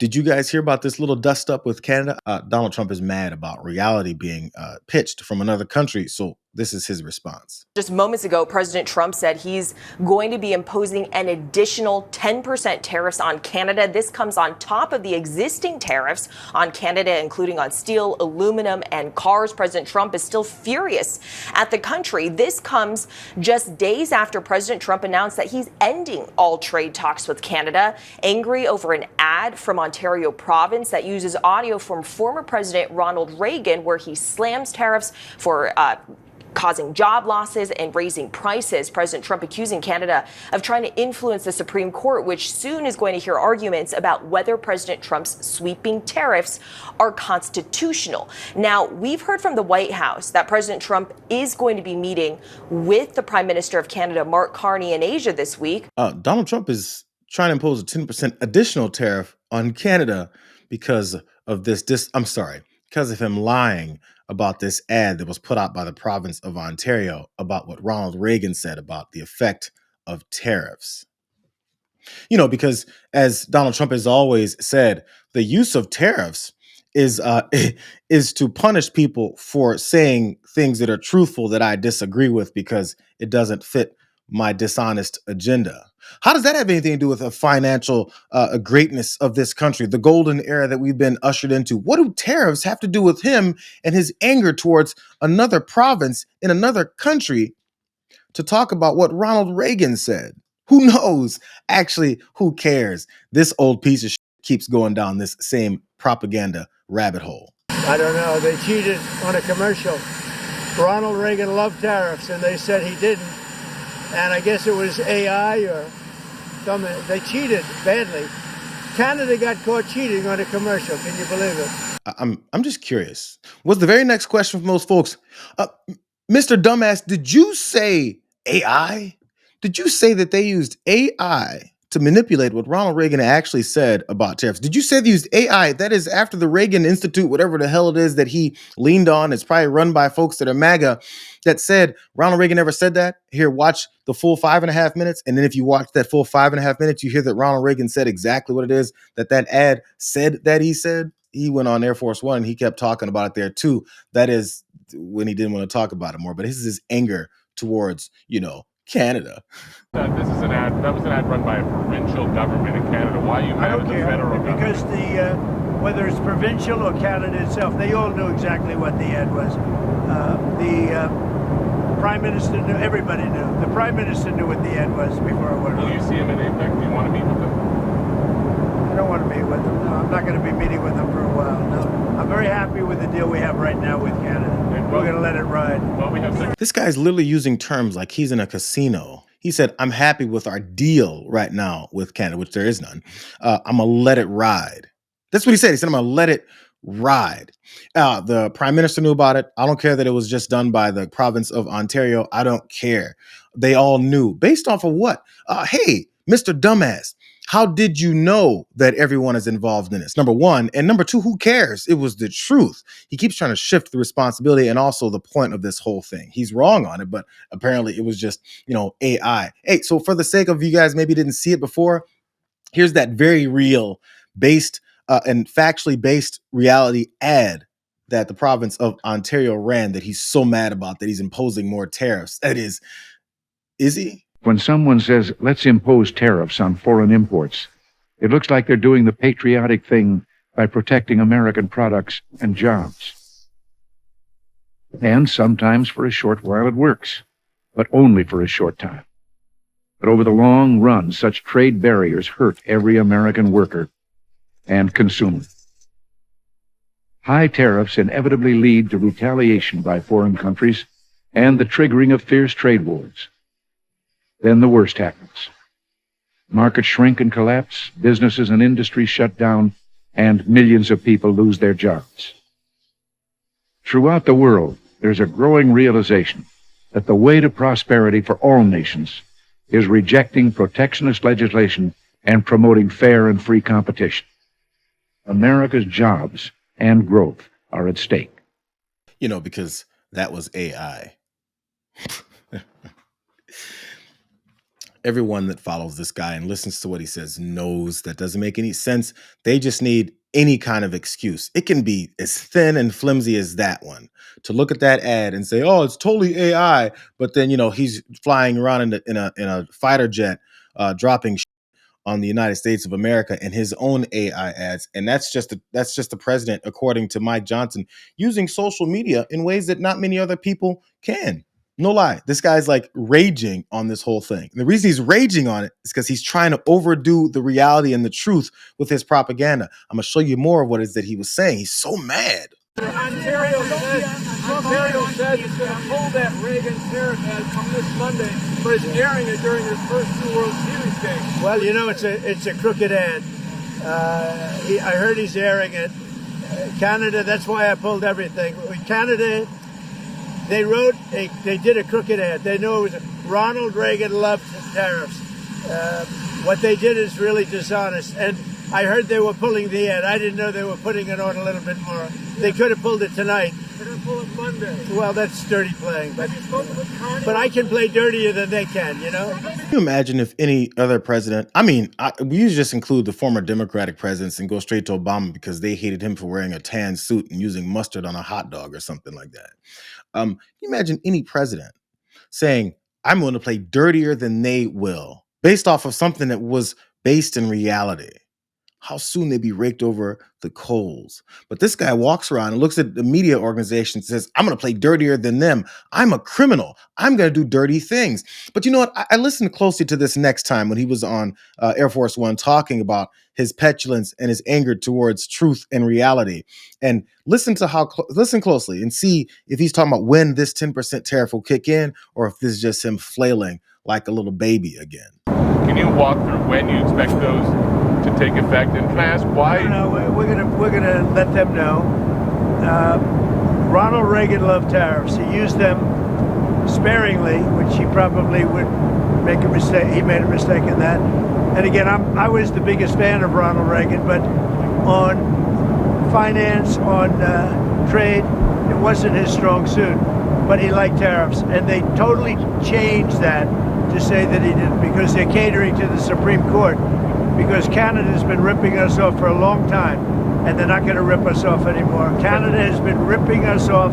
Did you guys hear about this little dust up with Canada? Donald Trump is mad about reality being pitched from another country. So this is his response. Just moments ago, President Trump said he's going to be imposing an additional 10% tariffs on Canada. This comes on top of the existing tariffs on Canada, including on steel, aluminum, and cars. President Trump is still furious at the country. This comes just days after President Trump announced that he's ending all trade talks with Canada, angry over an ad from Ontario province that uses audio from former President Ronald Reagan, where he slams tariffs for causing job losses and raising prices. President Trump accusing Canada of trying to influence the Supreme Court, which soon is going to hear arguments about whether President Trump's sweeping tariffs are constitutional. Now, we've heard from the White House that President Trump is going to be meeting with the Prime Minister of Canada, Mark Carney, in Asia this week. Donald Trump is trying to impose a 10% additional tariff on Canada because of because of him lying about this ad that was put out by the province of Ontario about what Ronald Reagan said about the effect of tariffs. Because as Donald Trump has always said, the use of tariffs is is to punish people for saying things that are truthful that I disagree with because it doesn't fit my dishonest agenda. How does that have anything to do with the financial greatness of this country, the golden era that we've been ushered into? What do tariffs have to do with him and his anger towards another province in another country to talk about what Ronald Reagan said? Who knows? Actually, who cares? This old piece of shit keeps going down this same propaganda rabbit hole. I don't know. They cheated on a commercial. Ronald Reagan loved tariffs, and they said he didn't. And I guess it was AI or something. They cheated badly. Canada got caught cheating on a commercial. Can you believe it? I'm just curious. Was the very next question from those folks, Mr. Dumbass, did you say AI? Did you say that they used AI to manipulate what Ronald Reagan actually said about tariffs? Did you say they used AI? That is after the Reagan Institute, whatever the hell it is that he leaned on. It's probably run by folks that are MAGA that said Ronald Reagan never said that. Here, watch the full 5.5 minutes. And then if you watch that full 5.5 minutes, you hear that Ronald Reagan said exactly what it is that ad said that he said. He went on Air Force One and he kept talking about it there too. That is when he didn't want to talk about it more. But this is his anger towards, Canada. This is an ad. That was an ad run by a provincial government in Canada. Why are you mad at the federal government? Because whether it's provincial or Canada itself, they all knew exactly what the ad was. The Prime Minister knew. Everybody knew. The Prime Minister knew what the ad was before it went on. Will you see him in APEC? Do you want to meet with him? I don't want to meet with him. No, I'm not going to be meeting with him for a while. No, I'm very happy with the deal we have right now with Canada. We're going to let it ride. Well, this guy's literally using terms like he's in a casino. He said, I'm happy with our deal right now with Canada, which there is none. I'm going to let it ride. That's what he said. He said, I'm going to let it ride. The Prime Minister knew about it. I don't care that it was just done by the province of Ontario. I don't care. They all knew. Based off of what? Hey, Mr. Dumbass, how did you know that everyone is involved in this? Number one. And number two, who cares? It was the truth. He keeps trying to shift the responsibility and also the point of this whole thing. He's wrong on it, but apparently it was just, AI. Hey, so for the sake of you guys maybe didn't see it before, here's that very real based and factually based reality ad that the province of Ontario ran that he's so mad about that he's imposing more tariffs. That is he? When someone says, let's impose tariffs on foreign imports, it looks like they're doing the patriotic thing by protecting American products and jobs. And sometimes for a short while it works, but only for a short time. But over the long run, such trade barriers hurt every American worker and consumer. High tariffs inevitably lead to retaliation by foreign countries and the triggering of fierce trade wars. Then the worst happens. Markets shrink and collapse, businesses and industries shut down, and millions of people lose their jobs. Throughout the world, there's a growing realization that the way to prosperity for all nations is rejecting protectionist legislation and promoting fair and free competition. America's jobs and growth are at stake. Because that was AI. Everyone that follows this guy and listens to what he says knows that doesn't make any sense. They just need any kind of excuse. It can be as thin and flimsy as that one to look at that ad and say, "Oh, it's totally AI," but then he's flying around in a fighter jet, dropping on the United States of America and his own AI ads. And that's just the president, according to Mike Johnson, using social media in ways that not many other people can. No lie, this guy's like raging on this whole thing. And the reason he's raging on it is because he's trying to overdo the reality and the truth with his propaganda. I'm going to show you more of what it is that he was saying. He's so mad. Ontario said it's going to pull that Reagan tariff ad from this Monday, but it's airing it during his first two World Series games. Well, it's a crooked ad. I heard he's airing it. Canada, that's why I pulled everything. Canada, they did a crooked ad. They knew it was Ronald Reagan loved tariffs. What they did is really dishonest. And I heard they were pulling the ad. I didn't know they were putting it on a little bit more. They could have pulled it tonight. They're going to pull it Monday. Well, that's dirty playing. But I can play dirtier than they can, Can you imagine if any other president, we usually just include the former Democratic presidents and go straight to Obama because they hated him for wearing a tan suit and using mustard on a hot dog or something like that. Can you imagine any president saying, "I'm going to play dirtier than they will," based off of something that was based in reality? How soon they'd be raked over the coals. But this guy walks around and looks at the media organization and says, "I'm going to play dirtier than them. I'm a criminal. I'm going to do dirty things." But you know what? I listened closely to this next time when he was on Air Force One talking about his petulance and his anger towards truth and reality. And listen closely and see if he's talking about when this 10% tariff will kick in or if this is just him flailing like a little baby again. Can you walk through when you expect those to take effect? And can I ask why? No, we're gonna let them know. Ronald Reagan loved tariffs. He used them sparingly, which he probably would make a mistake. He made a mistake in that. And again, I was the biggest fan of Ronald Reagan, but on finance, on trade, it wasn't his strong suit. But he liked tariffs, and they totally changed that to say that he didn't, because they're catering to the Supreme Court. Because Canada's been ripping us off for a long time, and they're not going to rip us off anymore. Canada has been ripping us off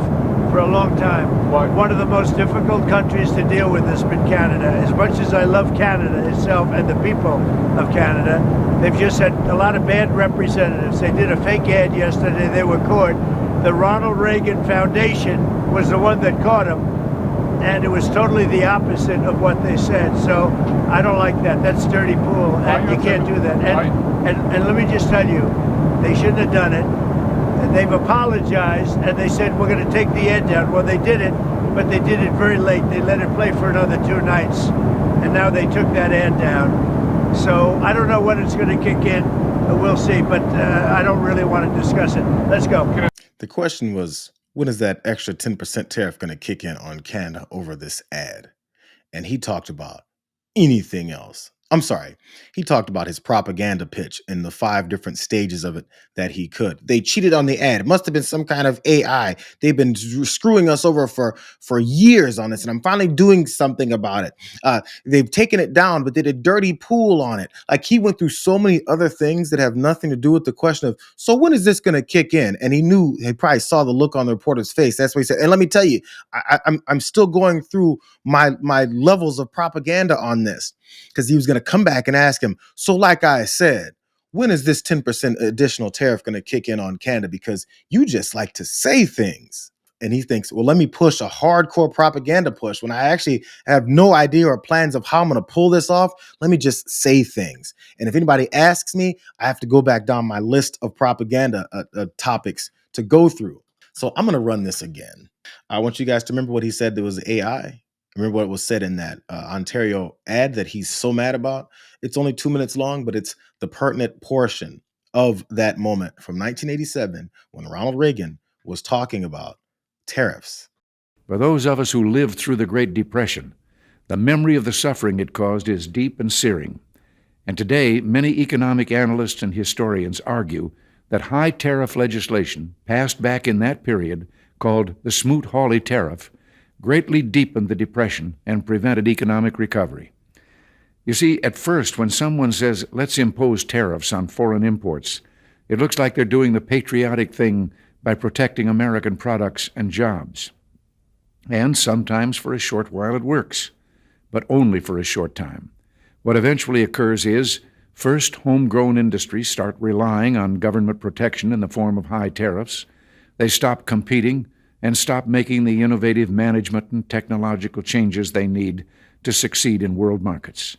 for a long time. Why? One of the most difficult countries to deal with has been Canada. As much as I love Canada itself and the people of Canada, they've just had a lot of bad representatives. They did a fake ad yesterday. They were caught. The Ronald Reagan Foundation was the one that caught them, and it was totally the opposite of what they said. So I don't like that. That's dirty pool, and you can't do that. And let me just tell you, they shouldn't have done it. And they've apologized, and they said, "We're going to take the ad down." Well, they did it, but they did it very late. They let it play for another 2 nights, and now they took that ad down. So I don't know when it's going to kick in. We'll see, but I don't really want to discuss it. Let's go. The question was, when is that extra 10% tariff going to kick in on Canada over this ad? And he talked about anything else. I'm sorry. He talked about his propaganda pitch in the 5 different stages of it that he could. They cheated on the ad. It must have been some kind of AI. They've been screwing us over for years on this, and I'm finally doing something about it. They've taken it down, but did a dirty pool on it. Like, he went through so many other things that have nothing to do with the question of, so when is this going to kick in? And he knew, he probably saw the look on the reporter's face. That's what he said. And let me tell you, I'm still going through my levels of propaganda on this, because he was going to come back and ask him, so like I said, when is this 10% additional tariff going to kick in on Canada? Because you just like to say things. And he thinks, well, let me push a hardcore propaganda push when I actually have no idea or plans of how I'm going to pull this off. Let me just say things. And if anybody asks me, I have to go back down my list of propaganda topics to go through. So I'm going to run this again. I want you guys to remember what he said. There was AI. Remember what was said in that Ontario ad that he's so mad about? It's only 2 minutes long, but it's the pertinent portion of that moment from 1987 when Ronald Reagan was talking about tariffs. For those of us who lived through the Great Depression, the memory of the suffering it caused is deep and searing. And today, many economic analysts and historians argue that high tariff legislation passed back in that period, called the Smoot-Hawley tariff, greatly deepened the Depression and prevented economic recovery. You see, at first, when someone says, let's impose tariffs on foreign imports, it looks like they're doing the patriotic thing by protecting American products and jobs. And sometimes for a short while it works, but only for a short time. What eventually occurs is, first, homegrown industries start relying on government protection in the form of high tariffs. They stop competing and stop making the innovative management and technological changes they need to succeed in world markets.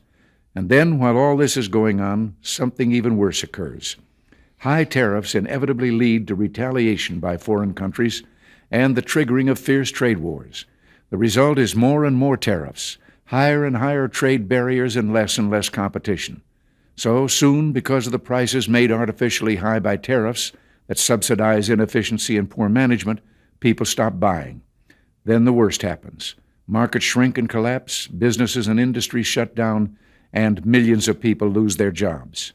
And then, while all this is going on, something even worse occurs. High tariffs inevitably lead to retaliation by foreign countries and the triggering of fierce trade wars. The result is more and more tariffs, higher and higher trade barriers, and less competition. So soon, because of the prices made artificially high by tariffs that subsidize inefficiency and poor management, people stop buying. Then the worst happens. Markets shrink and collapse, businesses and industries shut down, and millions of people lose their jobs.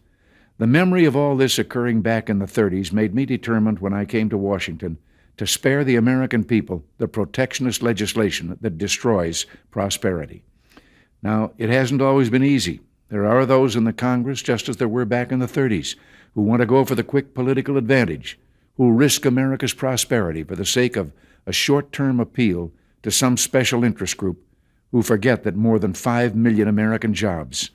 The memory of all this occurring back in the 30s made me determined when I came to Washington to spare the American people the protectionist legislation that destroys prosperity. Now, it hasn't always been easy. There are those in the Congress, just as there were back in the 30s, who want to go for the quick political advantage, who risk America's prosperity for the sake of a short-term appeal to some special interest group, who forget that more than 5 million American jobs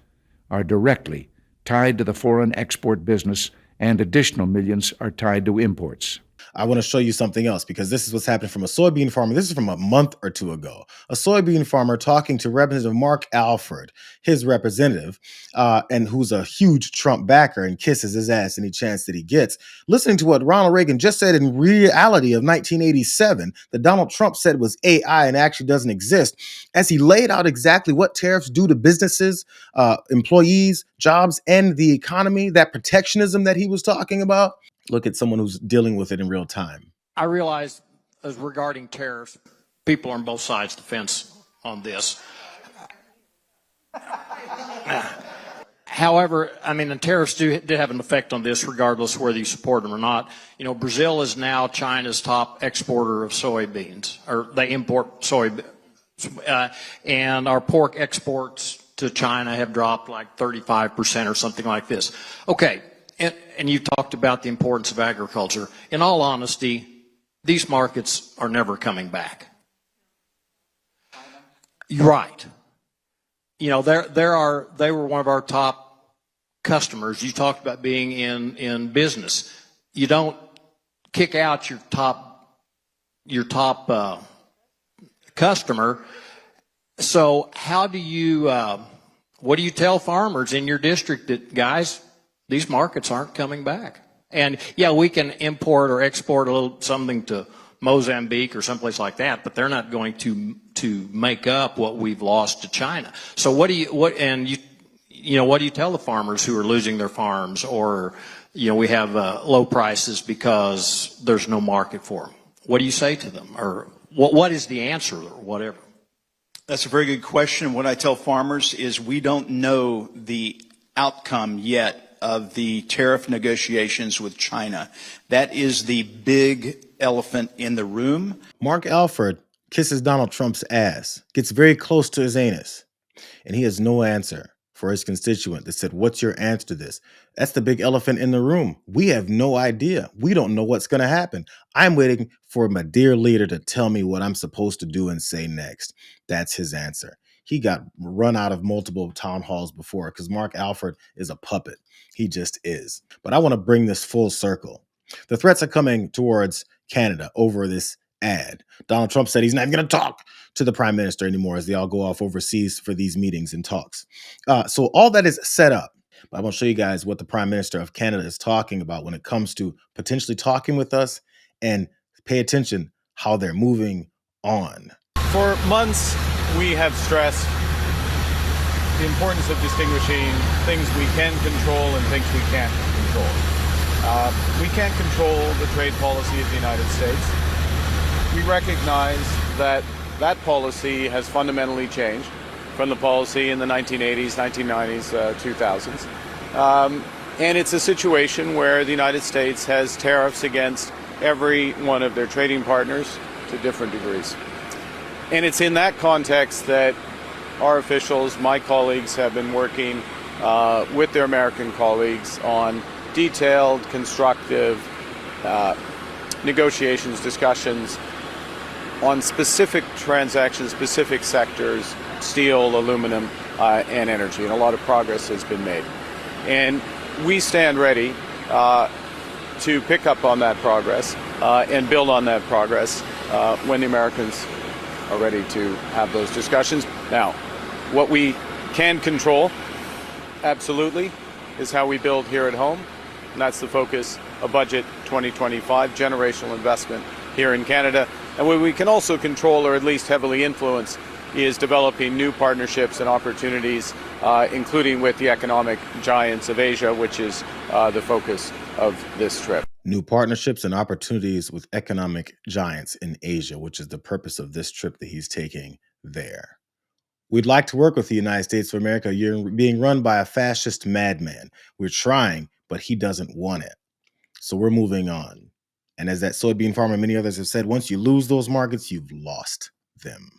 are directly tied to the foreign export business, and additional millions are tied to imports. I want to show you something else, because this is what's happening from a soybean farmer. This is from a month or two ago. A soybean farmer talking to Representative Mark Alford, his representative, and who's a huge Trump backer and kisses his ass any chance that he gets, listening to what Ronald Reagan just said in reality of 1987 that Donald Trump said was AI and actually doesn't exist, as he laid out exactly what tariffs do to businesses, employees, jobs, and the economy, that protectionism that he was talking about. Look at someone who's dealing with it in real time. I realize, as regarding tariffs, people are on both sides of the fence on this. However, I mean, the tariffs did have an effect on this, regardless of whether you support them or not. You know, Brazil is now China's top exporter of soybeans, or they import soybeans, and our pork exports to China have dropped like 35% or something like this. Okay. And you talked about the importance of agriculture. In all honesty, these markets are never coming back. You're right. You know, they were one of our top customers. You talked about being in business. You don't kick out your top customer. So how do you? What do you tell farmers in your district that, guys, these markets aren't coming back? And yeah, we can import or export a little something to Mozambique or someplace like that, but they're not going to make up what we've lost to China. So what do you tell the farmers who are losing their farms, or we have low prices because there's no market for them? What do you say to them, or what is the answer, or whatever? That's a very good question. What I tell farmers is we don't know the outcome yet of the tariff negotiations with China. That is the big elephant in the room. Mark Alford kisses Donald Trump's ass, gets very close to his anus, and he has no answer for his constituent that said, what's your answer to this? That's the big elephant in the room. We have no idea. We don't know what's going to happen. I'm waiting for my dear leader to tell me what I'm supposed to do and say next. That's his answer. He got run out of multiple town halls before because Mark Alford is a puppet. He just is. But I want to bring this full circle. The threats are coming towards Canada over this ad. Donald Trump said he's not even going to talk to the prime minister anymore as they all go off overseas for these meetings and talks. So all that is set up. But I'm going to show you guys what the prime minister of Canada is talking about when it comes to potentially talking with us, and pay attention how they're moving on. For months, we have stressed the importance of distinguishing things we can control and things we can't control. We can't control the trade policy of the United States. We recognize that that policy has fundamentally changed from the policy in the 1980s, 1990s, 2000s. And it's a situation where the United States has tariffs against every one of their trading partners to different degrees. And it's in that context that our officials, my colleagues, have been working with their American colleagues on detailed, constructive negotiations, discussions on specific transactions, specific sectors, steel, aluminum, and energy. And a lot of progress has been made. And we stand ready to pick up on that progress and build on that progress when the Americans are ready to have those discussions. Now, what we can control, absolutely, is how we build here at home. And that's the focus of Budget 2025, generational investment here in Canada. And what we can also control, or at least heavily influence, is developing new partnerships and opportunities, including with the economic giants of Asia, which is the focus of this trip. New partnerships and opportunities with economic giants in Asia, which is the purpose of this trip that he's taking there. We'd like to work with the United States of America. You're being run by a fascist madman. We're trying, but he doesn't want it. So we're moving on. And as that soybean farmer and many others have said, once you lose those markets, you've lost them.